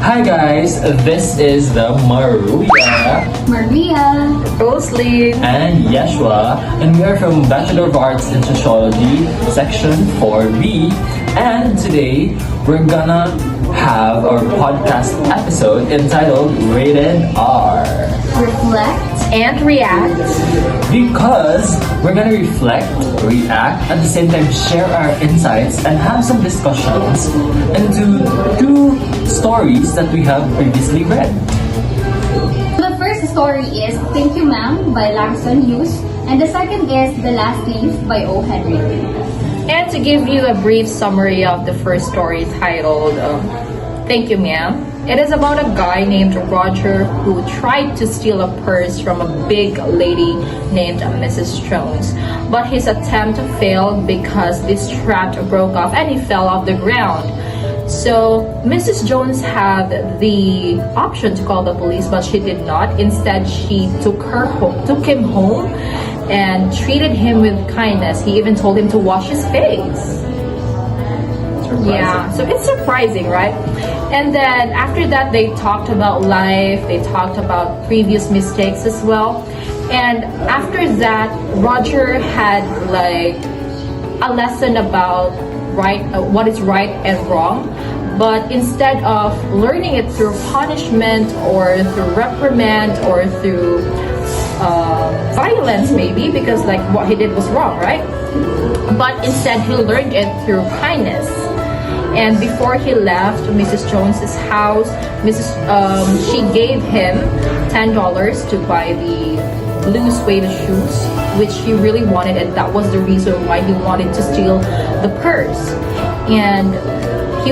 Hi guys, this is the Maria, Roslyn. and Yeshua, and we are from Bachelor of Arts in Sociology, Section 4B. And today we're gonna have our podcast episode entitled Rated R. reflect, And react. Because we're gonna reflect, react, at the same time share our insights and have some discussions into two stories that we have previously read. The first story is Thank You Ma'am by Larson Hughes, and the second is The Last Leaf by O. Henry. And to give you a brief summary of the first story titled Thank You Ma'am. It is about a guy named Roger who tried to steal a purse from a big lady named Mrs. Jones. But his attempt failed because this strap broke off and he fell off the ground. So Mrs. Jones had the option to call the police, but she did not. Instead, she took him home and treated him with kindness. He even told him to wash his face. Yeah, so it's surprising, right? And then after that, they talked about life, they talked about previous mistakes as well. And after that, Roger had like a lesson about what is right and wrong. But instead of learning it through punishment or through reprimand or through violence, maybe, because like what he did was wrong, right? But instead, he learned it through kindness. And before he left Mrs. Jones's house, she gave him $10 to buy the blue suede shoes, which he really wanted, and that was the reason why he wanted to steal the purse. And he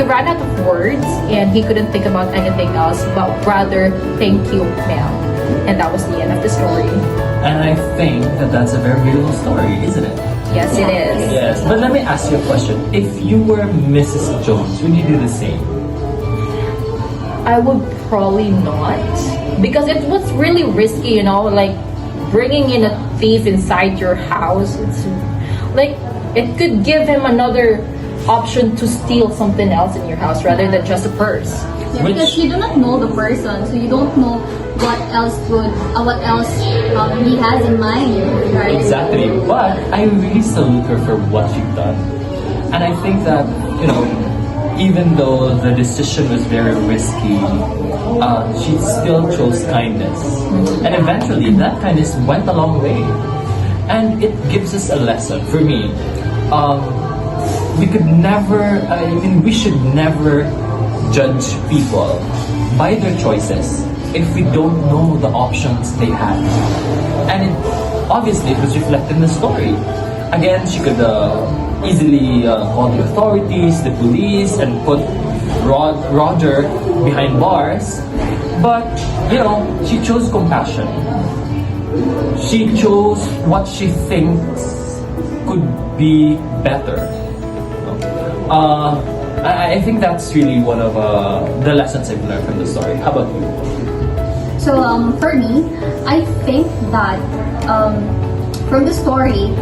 ran out of words, and he couldn't think about anything else but rather thank you, ma'am. And that was the end of the story. And I think that that's a very beautiful story, isn't it? Yes, it is. Yes, but let me ask you a question. If you were Mrs. Jones, would you do the same? I would probably not, because it was really risky, like bringing in a thief inside your house. It's like it could give him another option to steal something else in your house rather than just a purse. Yeah, Which- because you do not know the person, so you don't know what else he has in mind. Right? Exactly. But I really salute her for what she's done. And I think that, even though the decision was very risky, she still chose kindness. And eventually, that kindness went a long way. And it gives us a lesson. For me, we should never judge people by their choices if we don't know the options they had. And obviously it was reflected in the story. Again, she could easily call the authorities, the police, and put Roger behind bars. But, she chose compassion. She chose what she thinks could be better. I think that's really one of the lessons I've learned from the story. How about you? So for me, I think that from the story,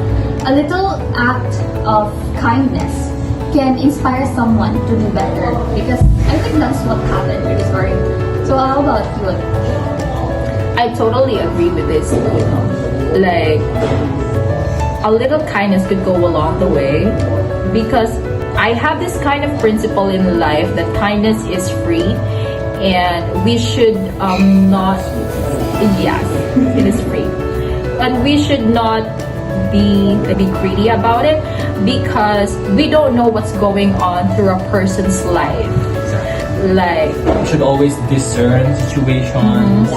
a little act of kindness can inspire someone to do better, because I think that's what happened in the story. So how about you? I totally agree with this. Like, a little kindness could go along the way, because I have this kind of principle in life that kindness is free, and we should not, yes, it is free. And we should not be greedy about it, because we don't know what's going on through a person's life. Like, You should always discern situations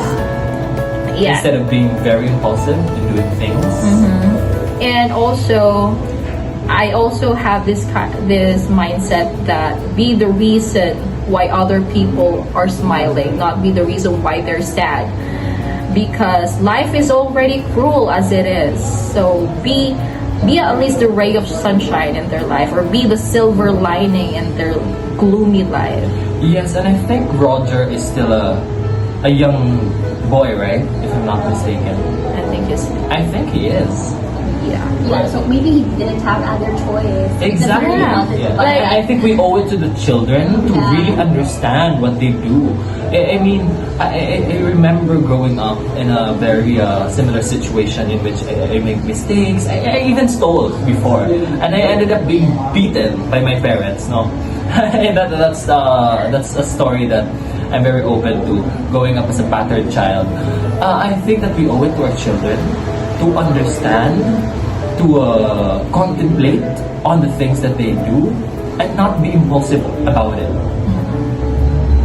yeah. instead of being very impulsive in doing things. And also, I also have this mindset that be the reason why other people are smiling, not be the reason why they're sad. Because life is already cruel as it is. So be at least the ray of sunshine in their life, or be the silver lining in their gloomy life. Yes, and I think Roger is still a young boy, right? If I'm not mistaken. I think it's I think he is. Yeah, so maybe he didn't have other choice. because Exactly. he Yeah. wanted to Yeah. buy Like, it. I think we owe it to the children to Yeah. really understand what they do. I mean, I remember growing up in a very similar situation in which I make mistakes. I even stole before, and I ended up being beaten by my parents. No, and that's a story that I'm very open to. Growing up as a battered child, I think that we owe it to our children to understand, to contemplate on the things that they do, and not be impulsive about it.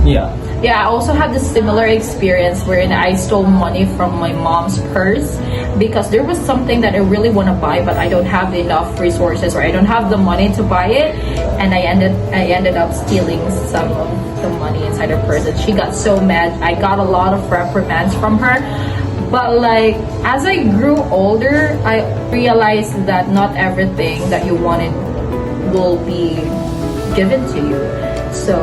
Yeah. Yeah, I also had this similar experience wherein I stole money from my mom's purse because there was something that I really want to buy, but I don't have enough resources or I don't have the money to buy it, and I ended up stealing some of the money inside her purse, and she got so mad. I got a lot of reprimands from her. But like as I grew older, I realized that not everything that you wanted will be given to you. So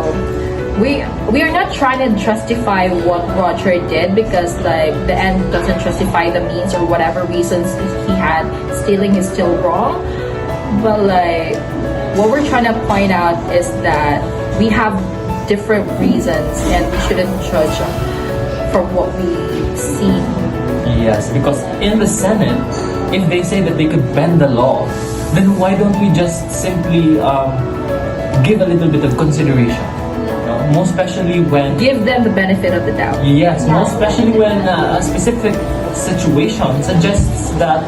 we are not trying to justify what Roger did because like the end doesn't justify the means or whatever reasons he had. Stealing is still wrong. But like what we're trying to point out is that we have different reasons and we shouldn't judge from what we see. Yes, because in the Senate, if they say that they could bend the law, then why don't we just simply give a little bit of consideration? Most especially when Give them the benefit of the doubt. yes, Yeah. most especially when a specific situation suggests that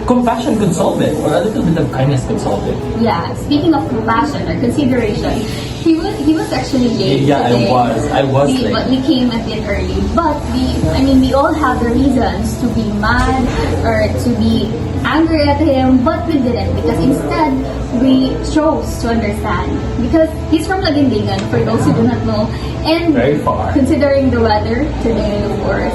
compassion could solve it, or a little bit of kindness could solve it. Yeah, speaking of compassion or consideration, he was actually late Yeah, today. I was late. But we came a bit early. But we all have the reasons to be mad or to be angry at him, but we didn't because instead we chose to understand because he's from Laguindingan, for those who do not know, and Very far. considering the weather today, of course.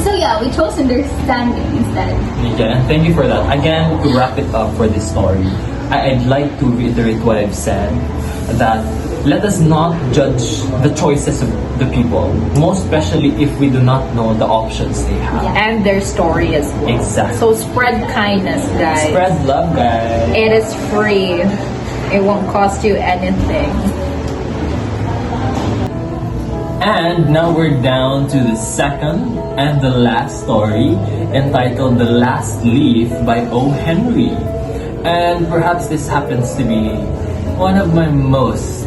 So yeah, we chose understanding instead. Yeah, and thank you for that. Again, to wrap it up for this story, I'd like to reiterate what I've said, that let us not judge the choices of the people, most especially if we do not know the options they have. Yeah. And their story as well. Exactly. So spread kindness, guys. Spread love, guys. It is free. It won't cost you anything. And now we're down to the second and the last story, entitled The Last Leaf by O. Henry. And perhaps this happens to be one of my most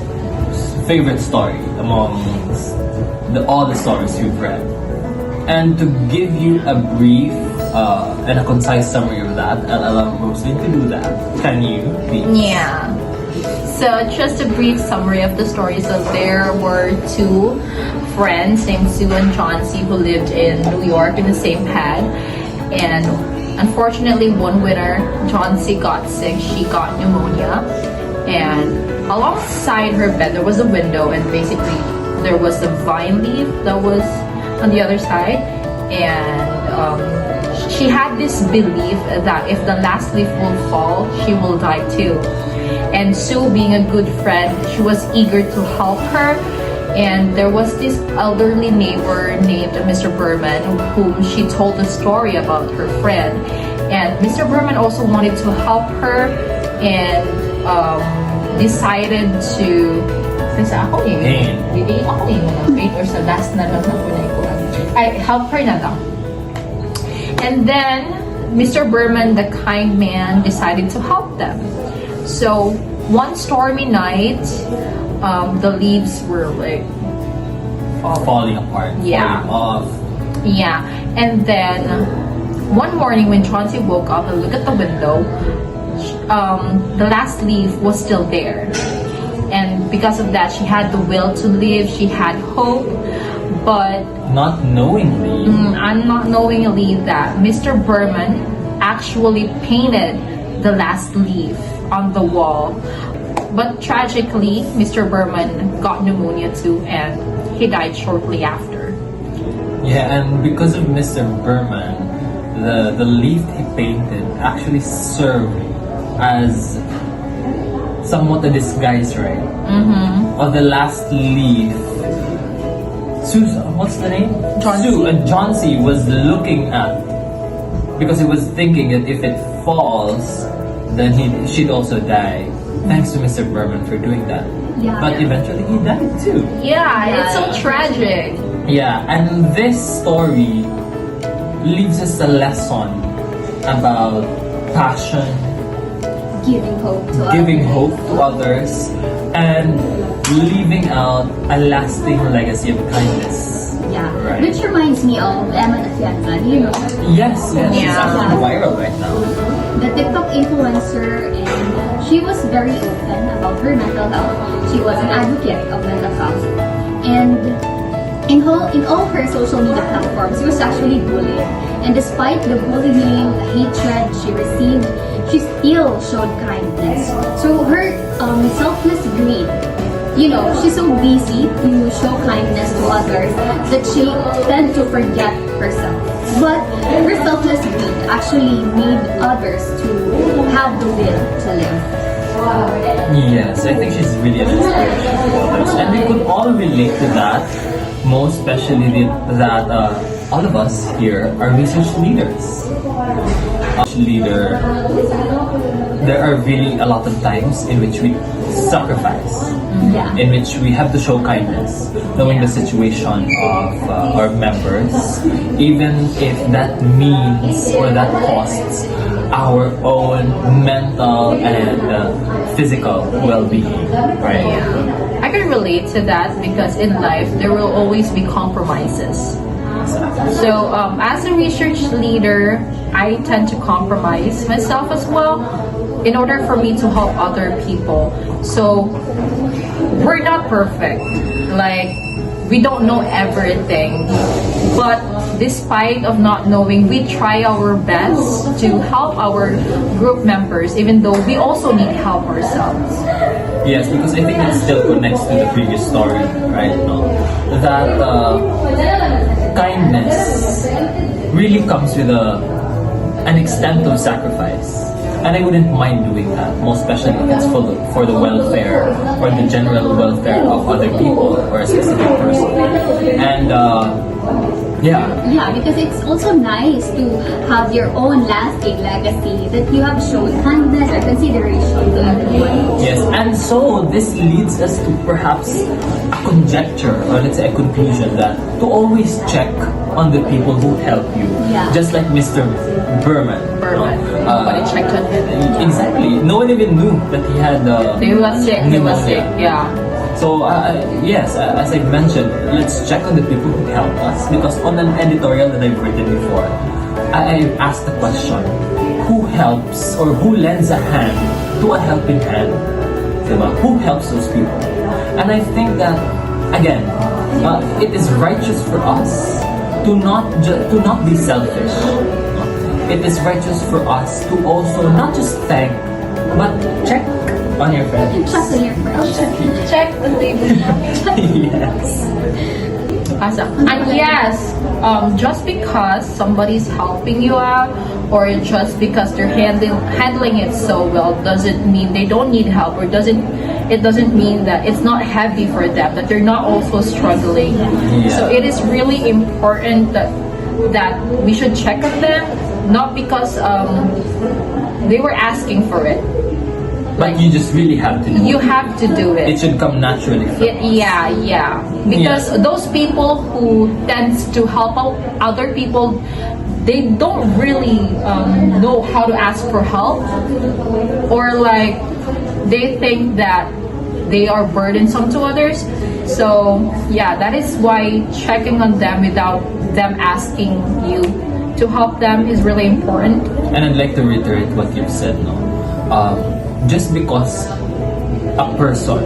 favorite story amongst all the stories we've read. And to give you a brief and a concise summary of that, I'll allow Roslyn to do that. Can you, please? Yeah. So just a brief summary of the story. So there were two friends named Sue and John C. who lived in New York in the same pad. And unfortunately, one winter, John C. got sick. She got pneumonia. And alongside her bed, there was a window. And basically, there was a vine leaf that was on the other side. And she had this belief that if the last leaf will fall, she will die too. And Sue, being a good friend, she was eager to help her. And there was this elderly neighbor named Mr. Berman whom she told the story about her friend. And Mr. Berman also wanted to help her and decided to ako or sa last na lang I help her na lang. And then Mr. Berman, the kind man, decided to help them. So one stormy night, the leaves were like Falling apart. Yeah. Falling off. Yeah, and then one morning when Chauncey woke up and looked at the window, the last leaf was still there. And because of that, she had the will to live, she had hope, but Not knowingly. unknowingly that Mr. Berman actually painted the last leaf on the wall. But tragically, Mr. Berman got pneumonia too, and he died shortly after. Yeah, and because of Mr. Berman, the leaf he painted actually served as somewhat a disguise, right? Of the last leaf. Susan, what's the name? John Sue C. and John C. was looking at because he was thinking that if it falls, then she'd also die. Thanks to Mr. Berman for doing that. Yeah. But eventually he died too. Yeah, it's so tragic. Yeah, and this story leaves us a lesson about passion, Giving hope to giving others. hope to others, and leaving out a lasting legacy of kindness. Yeah. Right. Which reminds me of Emma Atienza, you know, Yes, she's Yeah. actually viral right now. the TikTok influencer, and she was very open about her mental health. She was an advocate of mental health. And in all her social media platforms, she was actually bullied. And despite the bullying, the hatred she received, she still showed kindness. So her selfless greed, you know, she's so busy to show kindness to others that she tend to forget herself. But her selfless greed actually made others to have the will to live. Yes, I think she's really an inspiration to others. And we could all relate to that, most especially that all of us here are research leaders. There are really a lot of times in which we sacrifice, Yeah. in which we have to show kindness, knowing the situation of our members, even if that means or that costs our own mental and physical well-being, right? I can relate to that because in life there will always be compromises. So as a research leader, I tend to compromise myself as well in order for me to help other people. So we're not perfect. Like we don't know everything. But despite of not knowing, we try our best to help our group members even though we also need help ourselves. Yes, because I think it still connects to the previous story, right? No? That kindness really comes with an extent of sacrifice. And I wouldn't mind doing that, most especially if it's for the welfare or the general welfare of other people or a specific person. And yeah, Yeah, because it's also nice to have your own lasting legacy that you have shown kindness or consideration to everyone. yes. And so this leads us to perhaps a conjecture or let's say a conclusion that to always check on the people who help you. Yeah. Just like Mr. Berman. Berman. no? Nobody checked on him. Exactly. No one even knew that he had He was sick. He was sick. Yeah. So yes, as I mentioned, let's check on the people who help us because on an editorial that I've written before, I asked the question: who helps or who lends a hand to a helping hand? Diba? Who helps those people? And I think that again, it is righteous for us to not be selfish. It is righteous for us to also not just thank, but check on your friends. Check on your friends. Check the label. Yes. Awesome. And yes, just because somebody's helping you out or just because they're handling it so well doesn't mean they don't need help or it doesn't mean that it's not heavy for them, that they're not also struggling. Yeah. So it is really important that we should check on them, not because they were asking for it. But you just really have to do You it. have to do it. It should come naturally from us. Yeah. Because those people who tends to help out other people, they don't really know how to ask for help, or like they think that they are burdensome to others. So yeah, that is why checking on them without them asking you to help them is really important. And I'd like to reiterate what you've said, no? Just because a person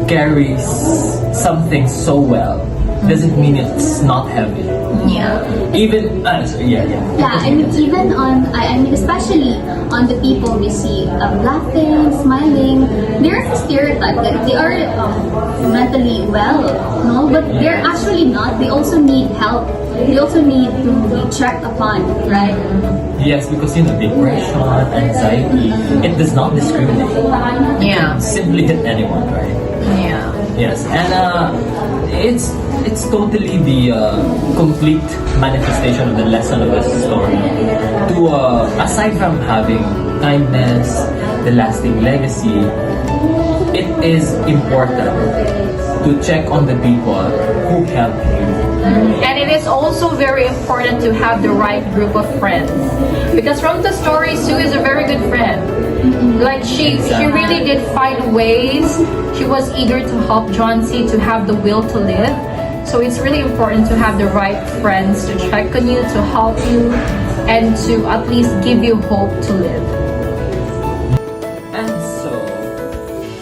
carries something so well doesn't mean it's not heavy. Yeah. Even, yeah. Yeah, I mean, even I mean, especially on the people we see laughing, smiling, there's a stereotype that they are mentally well, no? But they're actually not. They also need help. They also need to be checked upon, right? Yes, because depression, anxiety, it does not discriminate. Yeah. Simply hit anyone, right? Yeah. Yes, and it's totally the complete manifestation of the lesson of this story. To aside from having kindness, the lasting legacy, it is important to check on the people who help you. And it is also very important to have the right group of friends. Because from the story, Sue is a very good friend. Like she really did find ways. She was eager to help John C. to have the will to live. So it's really important to have the right friends to check on you, to help you, and to at least give you hope to live. And so,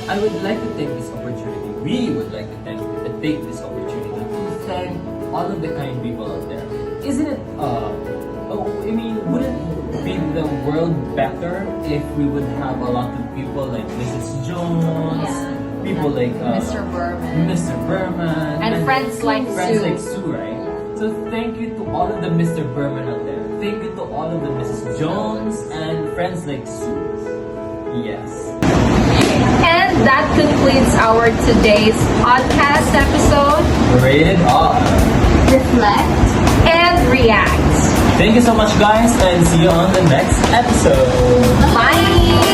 I would like to take this opportunity. We would like to take this opportunity to thank all of the kind people out there. Isn't it? Wouldn't be the world better if we would have a lot of people like Mrs. Jones, people like Mr. Berman. Mr. Berman, And friends like friends Sue. like Sue, right? So thank you to all of the Mr. Berman out there. Thank you to all of the Mrs. Jones and friends like Sue. Yes. And that concludes our today's podcast episode. Rated R. Reflect. And react. Thank you so much, guys, and see you on the next episode. Bye!